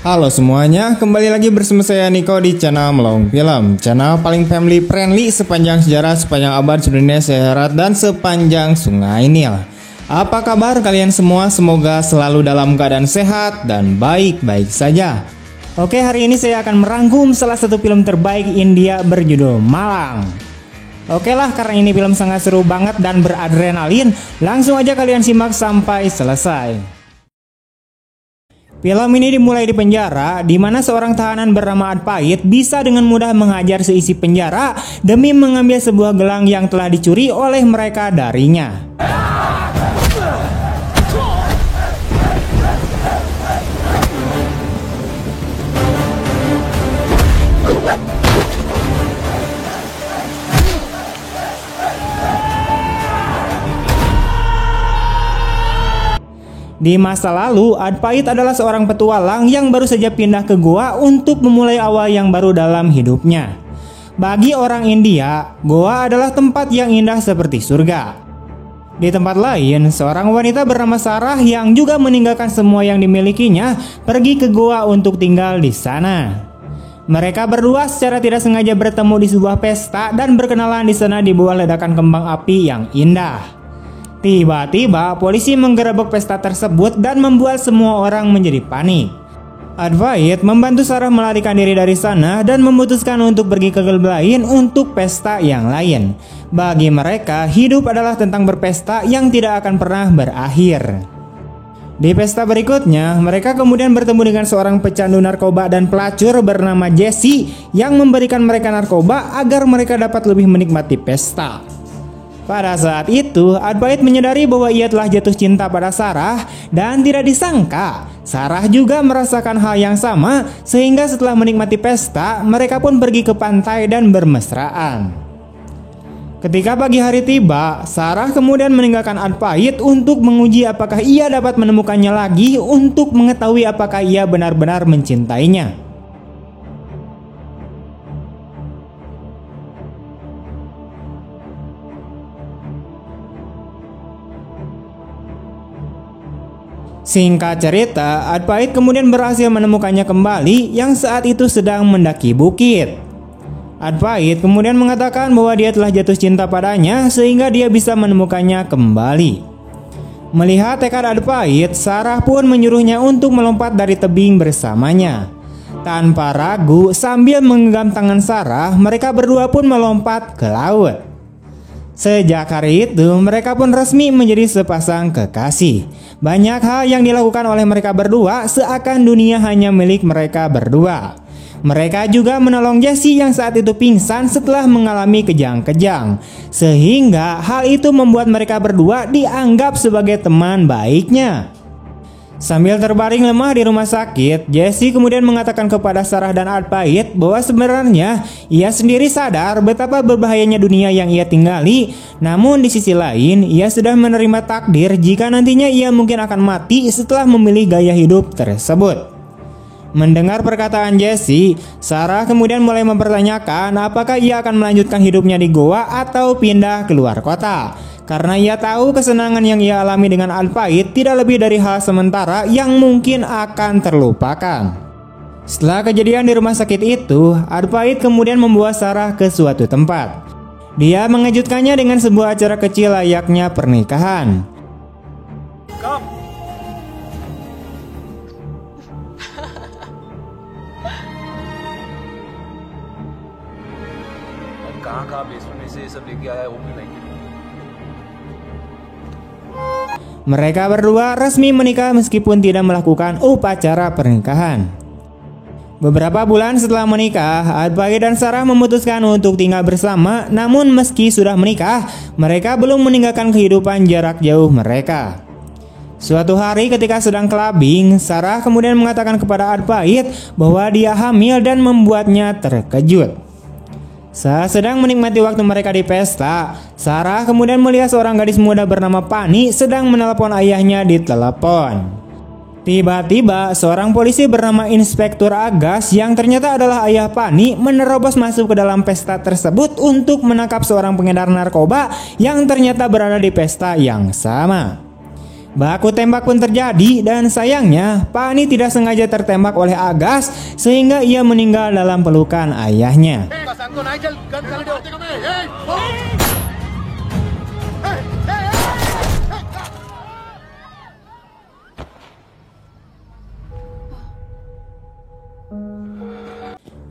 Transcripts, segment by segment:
Halo semuanya, kembali lagi bersama saya Niko di channel Melong Film, channel paling family friendly sepanjang sejarah, sepanjang abad sedunia sehat dan sepanjang sungai Nil. Apa kabar kalian semua? Semoga selalu dalam keadaan sehat dan baik-baik saja. Oke, hari ini saya akan merangkum salah satu film terbaik India berjudul Malang. Oke lah, karena ini film sangat seru banget dan beradrenalin, langsung aja kalian simak sampai selesai. Film ini dimulai di penjara, di mana seorang tahanan bernama Adpait bisa dengan mudah menghajar seisi penjara demi mengambil sebuah gelang yang telah dicuri oleh mereka darinya. Di masa lalu, Adpait adalah seorang petualang yang baru saja pindah ke Goa untuk memulai awal yang baru dalam hidupnya. Bagi orang India, Goa adalah tempat yang indah seperti surga. Di tempat lain, seorang wanita bernama Sarah yang juga meninggalkan semua yang dimilikinya pergi ke Goa untuk tinggal di sana. Mereka berdua secara tidak sengaja bertemu di sebuah pesta dan berkenalan di sana di bawah ledakan kembang api yang indah. Tiba-tiba polisi menggerebek pesta tersebut dan membuat semua orang menjadi panik. Adpait membantu Sarah melarikan diri dari sana dan memutuskan untuk pergi ke klub lain untuk pesta yang lain. Bagi mereka, hidup adalah tentang berpesta yang tidak akan pernah berakhir. Di pesta berikutnya, mereka kemudian bertemu dengan seorang pecandu narkoba dan pelacur bernama Jesse yang memberikan mereka narkoba agar mereka dapat lebih menikmati pesta. Pada saat itu, Adpait menyadari bahwa ia telah jatuh cinta pada Sarah dan tidak disangka Sarah juga merasakan hal yang sama, sehingga setelah menikmati pesta, mereka pun pergi ke pantai dan bermesraan. Ketika pagi hari tiba, Sarah kemudian meninggalkan Adpait untuk menguji apakah ia dapat menemukannya lagi untuk mengetahui apakah ia benar-benar mencintainya. Singkat cerita, Adpait kemudian berhasil menemukannya kembali yang saat itu sedang mendaki bukit. Adpait kemudian mengatakan bahwa dia telah jatuh cinta padanya sehingga dia bisa menemukannya kembali. Melihat tekad Adpait, Sarah pun menyuruhnya untuk melompat dari tebing bersamanya. Tanpa ragu, sambil menggenggam tangan Sarah, mereka berdua pun melompat ke laut. Sejak hari itu, mereka pun resmi menjadi sepasang kekasih. Banyak hal yang dilakukan oleh mereka berdua seakan dunia hanya milik mereka berdua. Mereka juga menolong Jesse yang saat itu pingsan setelah mengalami kejang-kejang. Sehingga hal itu membuat mereka berdua dianggap sebagai teman baiknya. Sambil terbaring lemah di rumah sakit, Jesse kemudian mengatakan kepada Sarah dan Adpait bahwa sebenarnya ia sendiri sadar betapa berbahayanya dunia yang ia tinggali. Namun di sisi lain, ia sudah menerima takdir jika nantinya ia mungkin akan mati setelah memilih gaya hidup tersebut. Mendengar perkataan Jesse, Sarah kemudian mulai mempertanyakan apakah ia akan melanjutkan hidupnya di Goa atau pindah keluar kota. Karena ia tahu kesenangan yang ia alami dengan Adpait tidak lebih dari hal sementara yang mungkin akan terlupakan. Setelah kejadian di rumah sakit itu, Adpait kemudian membawa Sarah ke suatu tempat. Dia mengejutkannya dengan sebuah acara kecil layaknya pernikahan. Mereka berdua resmi menikah meskipun tidak melakukan upacara pernikahan. Beberapa bulan setelah menikah, Adpait dan Sarah memutuskan untuk tinggal bersama. Namun meski sudah menikah, mereka belum meninggalkan kehidupan jarak jauh mereka. Suatu hari ketika sedang clubbing, Sarah kemudian mengatakan kepada Adpait bahwa dia hamil dan membuatnya terkejut. Saat sedang menikmati waktu mereka di pesta, Sarah kemudian melihat seorang gadis muda bernama Pani sedang menelepon ayahnya di telepon. Tiba-tiba seorang polisi bernama Inspektur Agas yang ternyata adalah ayah Pani menerobos masuk ke dalam pesta tersebut untuk menangkap seorang pengedar narkoba yang ternyata berada di pesta yang sama. Baku tembak pun terjadi dan sayangnya Pani tidak sengaja tertembak oleh Agas sehingga ia meninggal dalam pelukan ayahnya.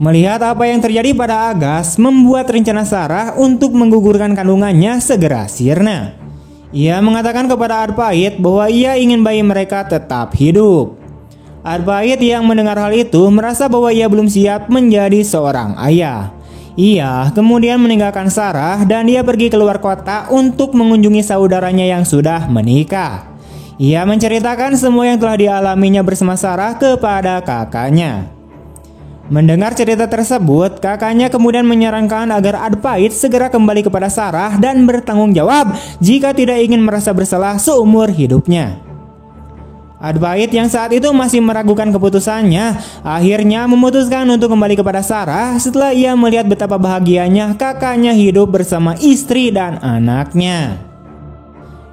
Melihat apa yang terjadi pada Agas membuat rencana Sarah untuk menggugurkan kandungannya segera sirna. Ia mengatakan kepada Adpait bahwa ia ingin bayi mereka tetap hidup. Adpait yang mendengar hal itu merasa bahwa ia belum siap menjadi seorang ayah. Ia kemudian meninggalkan Sarah dan ia pergi keluar kota untuk mengunjungi saudaranya yang sudah menikah. Ia menceritakan semua yang telah dialaminya bersama Sarah kepada kakaknya. Mendengar cerita tersebut, kakaknya kemudian menyarankan agar Adpait segera kembali kepada Sarah dan bertanggung jawab jika tidak ingin merasa bersalah seumur hidupnya. Adpait yang saat itu masih meragukan keputusannya, akhirnya memutuskan untuk kembali kepada Sarah setelah ia melihat betapa bahagianya kakaknya hidup bersama istri dan anaknya.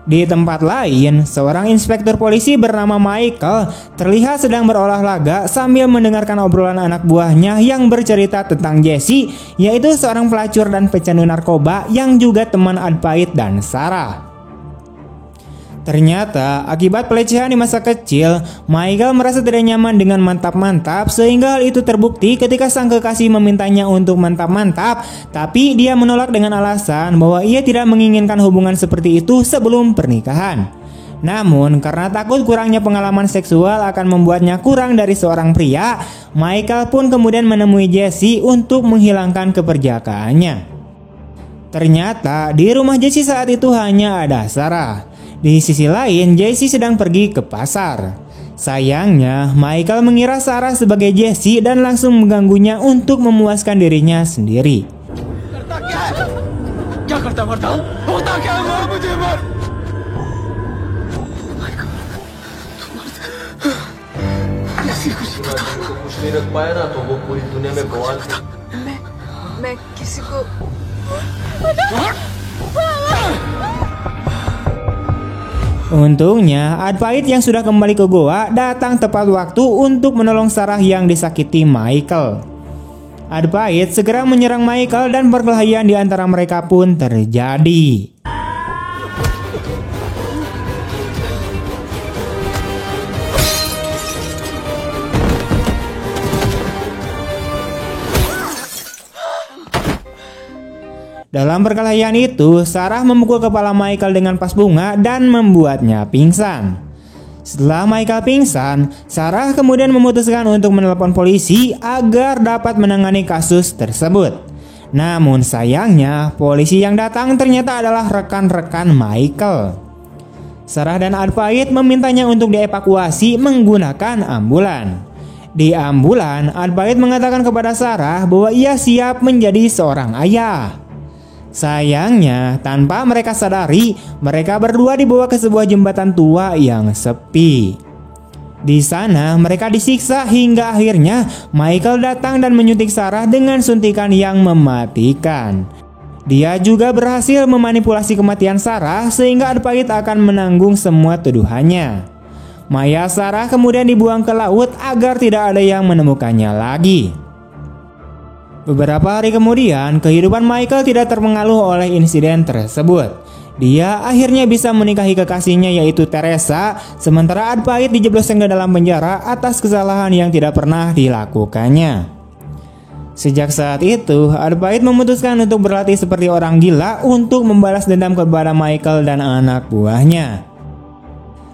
Di tempat lain, seorang inspektur polisi bernama Michael terlihat sedang berolahraga sambil mendengarkan obrolan anak buahnya yang bercerita tentang Jesse, yaitu seorang pelacur dan pecandu narkoba yang juga teman Adpait dan Sarah. Ternyata akibat pelecehan di masa kecil, Michael merasa tidak nyaman dengan mantap-mantap sehingga hal itu terbukti ketika sang kekasih memintanya untuk mantap-mantap, tapi dia menolak dengan alasan bahwa ia tidak menginginkan hubungan seperti itu sebelum pernikahan. Namun karena takut kurangnya pengalaman seksual akan membuatnya kurang dari seorang pria, Michael pun kemudian menemui Jesse untuk menghilangkan keperjakaannya. Ternyata di rumah Jesse saat itu hanya ada Sarah. Di sisi lain, Jesse sedang pergi ke pasar. Sayangnya, Michael mengira Sarah sebagai Jesse dan langsung mengganggunya untuk memuaskan dirinya sendiri. Untungnya, Adpait yang sudah kembali ke goa datang tepat waktu untuk menolong Sarah yang disakiti Michael. Adpait segera menyerang Michael dan perkelahian di antara mereka pun terjadi. Dalam perkelahian itu, Sarah memukul kepala Michael dengan pas bunga dan membuatnya pingsan. Setelah Michael pingsan, Sarah kemudian memutuskan untuk menelpon polisi agar dapat menangani kasus tersebut. Namun sayangnya, polisi yang datang ternyata adalah rekan-rekan Michael. Sarah dan Adpait memintanya untuk dievakuasi menggunakan ambulan. Di ambulan, Adpait mengatakan kepada Sarah bahwa ia siap menjadi seorang ayah. Sayangnya, tanpa mereka sadari, mereka berdua dibawa ke sebuah jembatan tua yang sepi. Di sana, mereka disiksa hingga akhirnya Michael datang dan menyuntik Sarah dengan suntikan yang mematikan. Dia juga berhasil memanipulasi kematian Sarah sehingga Adpait akan menanggung semua tuduhannya. Mayat Sarah kemudian dibuang ke laut agar tidak ada yang menemukannya lagi. Beberapa hari kemudian, kehidupan Michael tidak terpengaruh oleh insiden tersebut. Dia akhirnya bisa menikahi kekasihnya yaitu Teresa, sementara Adpait dijebloskan ke dalam penjara atas kesalahan yang tidak pernah dilakukannya. Sejak saat itu, Adpait memutuskan untuk berlatih seperti orang gila untuk membalas dendam kepada Michael dan anak buahnya.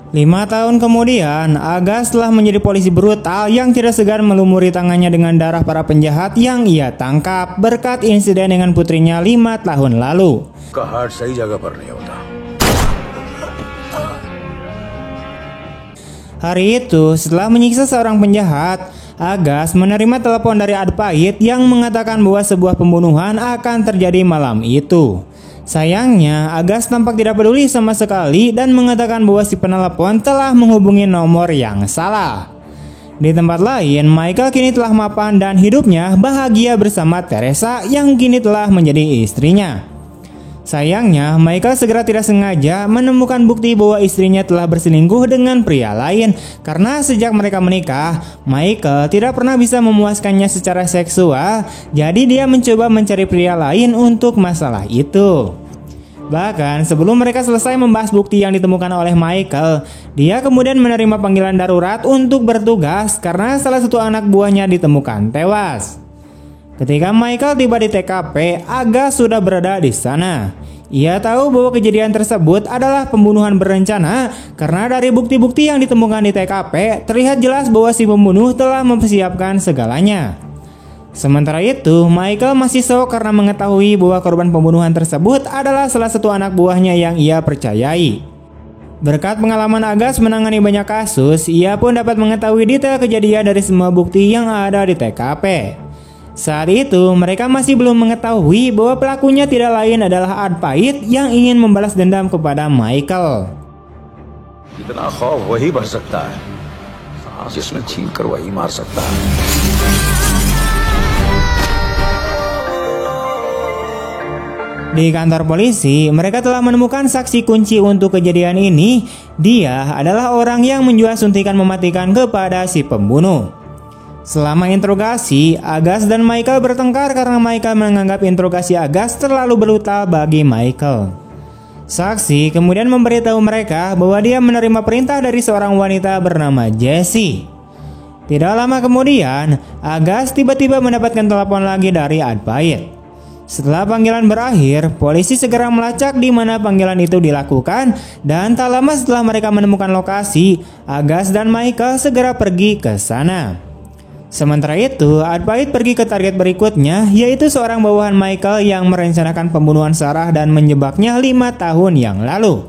5 tahun kemudian, Agas telah menjadi polisi brutal yang tidak segan melumuri tangannya dengan darah para penjahat yang ia tangkap berkat insiden dengan putrinya 5 tahun lalu. Hari itu, setelah menyiksa seorang penjahat, Agas menerima telepon dari Adpait yang mengatakan bahwa sebuah pembunuhan akan terjadi malam itu. Sayangnya, Agas tampak tidak peduli sama sekali dan mengatakan bahwa si penelepon telah menghubungi nomor yang salah. Di tempat lain, Michael kini telah mapan dan hidupnya bahagia bersama Teresa yang kini telah menjadi istrinya. Sayangnya, Michael segera tidak sengaja menemukan bukti bahwa istrinya telah berselingkuh dengan pria lain. Karena sejak mereka menikah, Michael tidak pernah bisa memuaskannya secara seksual. Jadi dia mencoba mencari pria lain untuk masalah itu. Bahkan sebelum mereka selesai membahas bukti yang ditemukan oleh Michael, dia kemudian menerima panggilan darurat untuk bertugas karena salah satu anak buahnya ditemukan tewas. Ketika Michael tiba di TKP, Agas sudah berada di sana. Ia tahu bahwa kejadian tersebut adalah pembunuhan berencana karena dari bukti-bukti yang ditemukan di TKP terlihat jelas bahwa si pembunuh telah mempersiapkan segalanya. Sementara itu, Michael masih shock karena mengetahui bahwa korban pembunuhan tersebut adalah salah satu anak buahnya yang ia percayai. Berkat pengalaman Agas menangani banyak kasus, ia pun dapat mengetahui detail kejadian dari semua bukti yang ada di TKP. Saat itu, mereka masih belum mengetahui bahwa pelakunya tidak lain adalah Adpait yang ingin membalas dendam kepada Michael. इतना खौफ वही भर सकता है, सांस जिसमें छीन कर वही मार सकता है. Di kantor polisi, mereka telah menemukan saksi kunci untuk kejadian ini. Dia adalah orang yang menjual suntikan mematikan kepada si pembunuh. Selama interogasi, Agas dan Michael bertengkar karena Michael menganggap interogasi Agas terlalu brutal bagi Michael. Saksi kemudian memberitahu mereka bahwa dia menerima perintah dari seorang wanita bernama Jessie. Tidak lama kemudian, Agas tiba-tiba mendapatkan telepon lagi dari Adpait. Setelah panggilan berakhir, polisi segera melacak di mana panggilan itu dilakukan dan tak lama setelah mereka menemukan lokasi, Agas dan Michael segera pergi ke sana. Sementara itu, Adpait pergi ke target berikutnya, yaitu seorang bawahan Michael yang merencanakan pembunuhan Sarah dan menjebaknya 5 tahun yang lalu.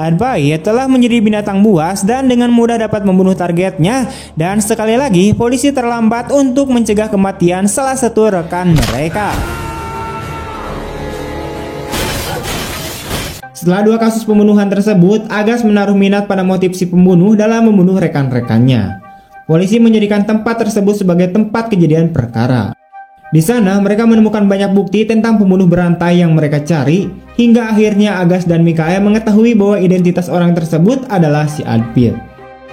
Adpait telah menjadi binatang buas dan dengan mudah dapat membunuh targetnya, dan sekali lagi polisi terlambat untuk mencegah kematian salah satu rekan mereka. Setelah 2 kasus pembunuhan tersebut, Agas menaruh minat pada motif si pembunuh dalam membunuh rekan-rekannya. Polisi menjadikan tempat tersebut sebagai tempat kejadian perkara. Di sana mereka menemukan banyak bukti tentang pembunuh berantai yang mereka cari, hingga akhirnya Agas dan Mikael mengetahui bahwa identitas orang tersebut adalah si Adpait.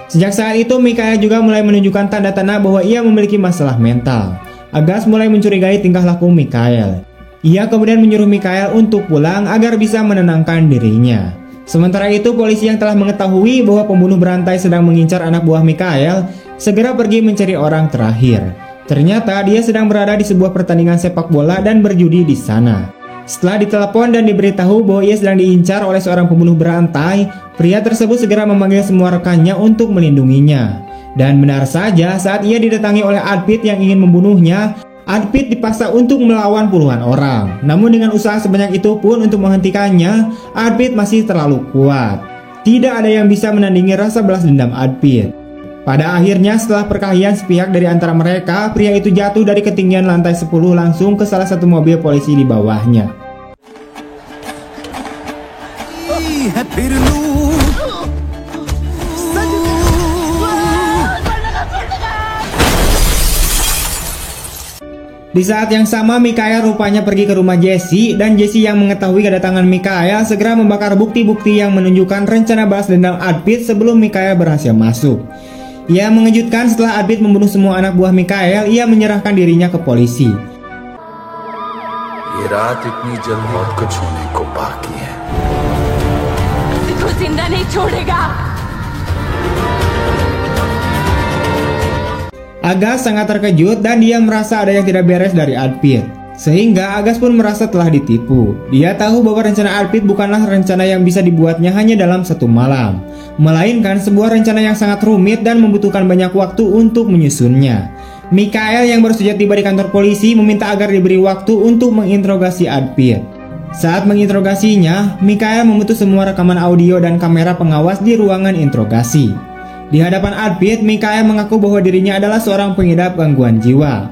Sejak saat itu Mikael juga mulai menunjukkan tanda-tanda bahwa ia memiliki masalah mental. Agas mulai mencurigai tingkah laku Mikael. Ia kemudian menyuruh Mikael untuk pulang agar bisa menenangkan dirinya. Sementara itu polisi yang telah mengetahui bahwa pembunuh berantai sedang mengincar anak buah Mikael segera pergi mencari orang terakhir. Ternyata dia sedang berada di sebuah pertandingan sepak bola dan berjudi di sana. Setelah ditelepon dan diberitahu bahwa ia sedang diincar oleh seorang pembunuh berantai, pria tersebut segera memanggil semua rekannya untuk melindunginya. Dan benar saja, saat ia didatangi oleh Adpait yang ingin membunuhnya, Adpait dipaksa untuk melawan puluhan orang. Namun dengan usaha sebanyak itu pun untuk menghentikannya, Adpait masih terlalu kuat. Tidak ada yang bisa menandingi rasa balas dendam Adpait. Pada akhirnya setelah perkelahian sepihak dari antara mereka, pria itu jatuh dari ketinggian lantai 10 langsung ke salah satu mobil polisi di bawahnya. Di saat yang sama, Mikael rupanya pergi ke rumah Jessie, dan Jessie yang mengetahui kedatangan Mikael segera membakar bukti-bukti yang menunjukkan rencana balas dendam Adpait sebelum Mikael berhasil masuk. Ia mengejutkan setelah Adpait membunuh semua anak buah Mikael, ia menyerahkan dirinya ke polisi. ये रात इतनी जल्दी बहुत कुछ होने को बाकी है. इसको जिंदा नहीं छोड़ेगा. Agas sangat terkejut dan dia merasa ada yang tidak beres dari Adpait. Sehingga Agas pun merasa telah ditipu. Dia tahu bahwa rencana Adpait bukanlah rencana yang bisa dibuatnya hanya dalam satu malam, melainkan sebuah rencana yang sangat rumit dan membutuhkan banyak waktu untuk menyusunnya. Mikael yang baru saja tiba di kantor polisi meminta agar diberi waktu untuk menginterogasi Adpait. Saat menginterogasinya, Mikael memutus semua rekaman audio dan kamera pengawas di ruangan interogasi. Di hadapan Adpait, Mikael mengaku bahwa dirinya adalah seorang pengidap gangguan jiwa.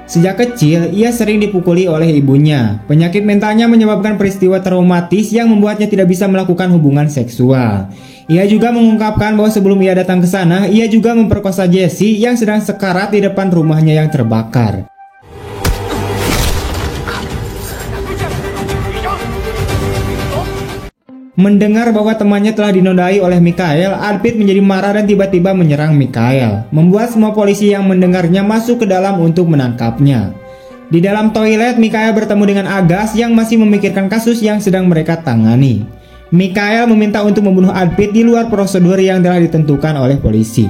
Sejak kecil, ia sering dipukuli oleh ibunya. Penyakit mentalnya menyebabkan peristiwa traumatis yang membuatnya tidak bisa melakukan hubungan seksual. Ia juga mengungkapkan bahwa sebelum ia datang ke sana, ia juga memperkosa Jessie yang sedang sekarat di depan rumahnya yang terbakar. Mendengar bahwa temannya telah dinodai oleh Mikhail, Arpit menjadi marah dan tiba-tiba menyerang Mikhail, membuat semua polisi yang mendengarnya masuk ke dalam untuk menangkapnya. Di dalam toilet, Mikhail bertemu dengan Agas yang masih memikirkan kasus yang sedang mereka tangani. Mikhail meminta untuk membunuh Arpit di luar prosedur yang telah ditentukan oleh polisi.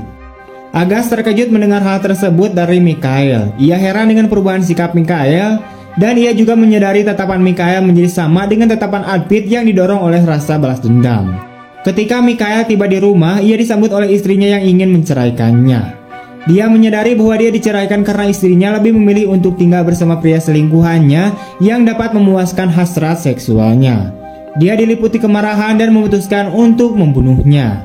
Agas terkejut mendengar hal tersebut dari Mikhail. Ia heran dengan perubahan sikap Mikhail, dan ia juga menyadari tatapan Mikhail menjadi sama dengan tatapan Arpit yang didorong oleh rasa balas dendam. Ketika Mikhail tiba di rumah, ia disambut oleh istrinya yang ingin menceraikannya. Dia menyadari bahwa dia diceraikan karena istrinya lebih memilih untuk tinggal bersama pria selingkuhannya yang dapat memuaskan hasrat seksualnya. Dia diliputi kemarahan dan memutuskan untuk membunuhnya.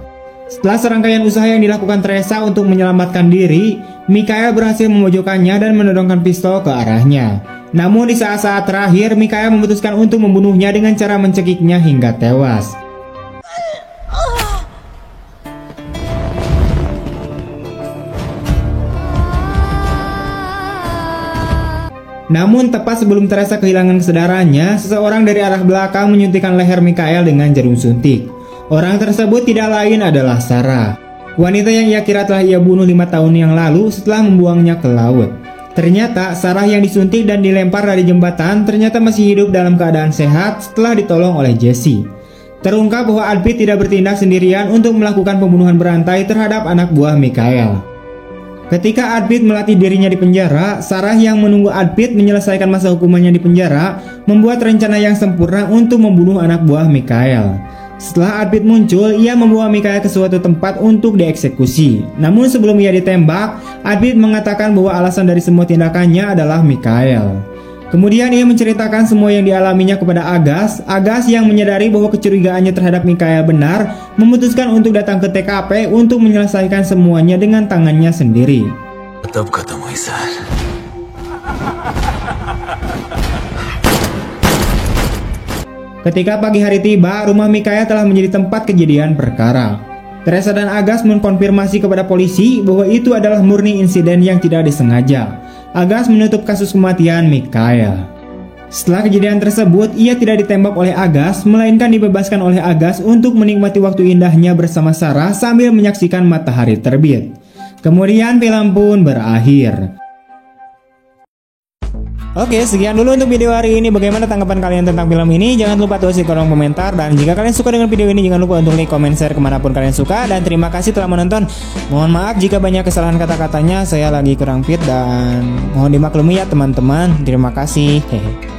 Setelah serangkaian usaha yang dilakukan Teresa untuk menyelamatkan diri, Mikhail berhasil memojokkannya dan menodongkan pistol ke arahnya. Namun di saat-saat terakhir, Mikhail memutuskan untuk membunuhnya dengan cara mencekiknya hingga tewas. Namun tepat sebelum Teresa kehilangan kesadarannya, seseorang dari arah belakang menyuntikkan leher Mikhail dengan jarum suntik. Orang tersebut tidak lain adalah Sarah, wanita yang ia kira telah ia bunuh 5 tahun yang lalu setelah membuangnya ke laut. Ternyata Sarah yang disuntik dan dilempar dari jembatan ternyata masih hidup dalam keadaan sehat setelah ditolong oleh Jesse. Terungkap bahwa Arpit tidak bertindak sendirian untuk melakukan pembunuhan berantai terhadap anak buah Mikhail. Ketika Arpit melatih dirinya di penjara, Sarah yang menunggu Arpit menyelesaikan masa hukumannya di penjara membuat rencana yang sempurna untuk membunuh anak buah Mikhail. Setelah Arpit muncul, ia membawa Mikhail ke suatu tempat untuk dieksekusi. Namun sebelum ia ditembak, Arpit mengatakan bahwa alasan dari semua tindakannya adalah Mikhail. Kemudian ia menceritakan semua yang dialaminya kepada Agas. Agas yang menyadari bahwa kecurigaannya terhadap Mikhail benar, memutuskan untuk datang ke TKP untuk menyelesaikan semuanya dengan tangannya sendiri. Ketika pagi hari tiba, rumah Mikhail telah menjadi tempat kejadian perkara. Teresa dan Agas mengkonfirmasi kepada polisi bahwa itu adalah murni insiden yang tidak disengaja. Agas menutup kasus kematian Mikhail. Setelah kejadian tersebut, ia tidak ditembak oleh Agas, melainkan dibebaskan oleh Agas untuk menikmati waktu indahnya bersama Sarah sambil menyaksikan matahari terbit. Kemudian film pun berakhir. Oke, sekian dulu untuk video hari ini. Bagaimana tanggapan kalian tentang film ini? Jangan lupa tulis di kolom komentar. Dan jika kalian suka dengan video ini, jangan lupa untuk like, comment, share kemanapun kalian suka. Dan terima kasih telah menonton. Mohon maaf jika banyak kesalahan kata-katanya. Saya lagi kurang fit dan mohon dimaklumi ya teman-teman. Terima kasih. Hehe.